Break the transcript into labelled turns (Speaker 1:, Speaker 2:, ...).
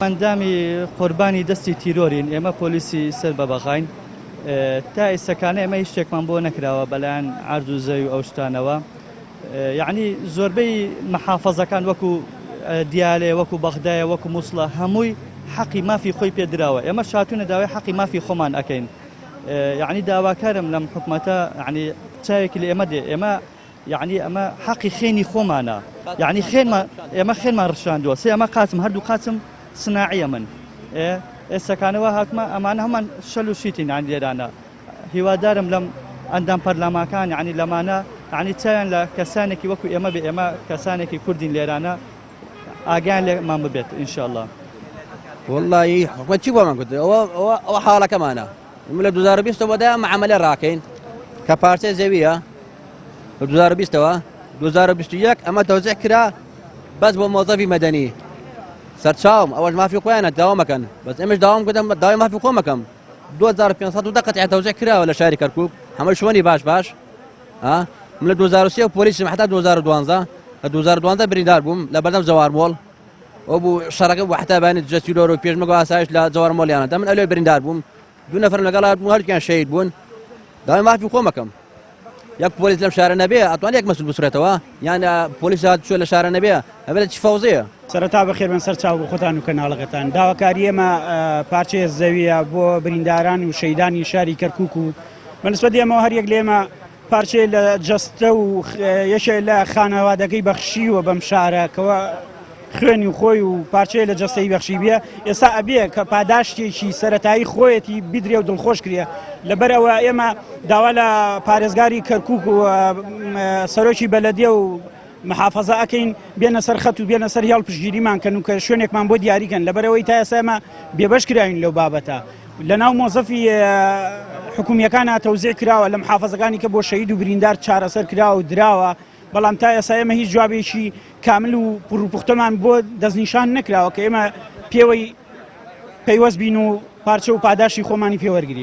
Speaker 1: ئەندامی قوربانی دەستی تیرۆرین ئێمە پۆلیسی سەر بە بەغاین تا ئێستاکانە ئێمە هیچ شتێکمان بۆ نەکراوە بەلایەن عەرز و زەوی و ئەو شتانەوە یعنی زۆربەی محافەزەکان وەکو دیالێ وەکو بەغدایە وەکو مووسڵە هەمووی حەقی مافی خۆی پێدراوە ئێمە شاتوونە داوای حەقی مافی خۆمان ئەکەین یعنی داواکارم لەم حکومەتە یعنی چاوێکی لە ئێمە دێ ئێمە یعنی ئەمە حەقی خێنی خۆمانە یعنی ئێمە خێنمان ڕشاندووە سێ ئەمە قاچم هەردوو قاچم سناعیە من ئێستاکانەوە هاتمە ئەمانە هەمان شەل و شیتین یان لێرانە هیوادارم لەم ئەندام پەرلەمانەکان یعنی لەمانە یعنی چاویان لە کەسانێکی وەکو ئێمە بێ ئێمە کەسانێکی کوردین لێرانە ئاگیان لێمان ببێت ئینشاءڵڵا.
Speaker 2: والله حکومەت چی بۆمان کرد ئەوە حاڵەکەمانە لە 2020ەوە دا معاملە ڕاکەین کە پارچەی زەویە لە 2020ەوە 2021 ئەمە تەوزیع کرا بەس بۆ مۆزەفی مەدەنی سەرچاوم ئەوەش مافی خۆیانە داوامەکەن بەس ئێمەش داوام کردم داوای مافی خۆمەکەم 2500 قەتیع تەوزیع کراوە لە شاری کەرکووک هەمە شوێنی باش من لە 2023 پۆلیسم حتا 2012 لە 2012 بریندار بووم لە بەردەم زەوارمۆڵ ئەو بوو شەڕەکە بوو حتا بەیانی جەستیلۆر و پێشمەرگە ئاسایش لە زەوارمۆڵیانە من ئەلێ بریندار بووم دوو نەفەر لەگەڵا بوو هەردووکیان شەهید بوون داوای مافی خۆمەکەم یەک پۆلیس لەم شارە نەبێ ئەتوانێت یەک مەسئول بسوورێتەوە یان پۆلیس هاتووە لە شارە نەبێ ئەبێت چی فەوزەیە
Speaker 3: سەرەتا بەخێر بن سەر چاو خۆتان و کەناڵەکەتان داواکاری ئێمە پارچەیە زەویە بۆ برینداران و شەیدانی شاری کەرکووک و بەنسبەت ئێمەوە هەر یەک لێمە پارچەیە لە جەستە و یەکێک لە خانەوادەکەی بەخشیوە بەم شارە کەوە خوێنی خۆی و پارچەیە لە جەستەی بەخشی بێ ئێستا ئەبێ کە پاداشتێکی سەرەتایی خۆیەتی بیدرێ و دڵخۆش کرێ لەبەرەوە ئێمە داوا لە پارێزگاری کەرکووک و سەرۆکی بەلەدیە و محافەزە ئەکەین بێنە سەر خەت و بێنە سەر هێڵ پشتگیریمان کەن و کە شوێنێکمان بۆ دیاریکەن لەبەرەوەی تا ئێستا ئێمە بێبەش کراین لەو بابەتە لەناو مۆزەفی حکومیەکانە تەوزیع کراوە لە محافەزەکانی کە بۆ شەهید و بریندار چارەسەر کراوە و دراوە بەڵام تا ئێستا ئێمە هیچ جوابێکی کامل و پڕپوختەمان بۆ دەستنیشان نەکراوە کە ئێمە پێوەی پەیوەست بین و پارچە و پاداشی خۆمانی پێوەرگرین.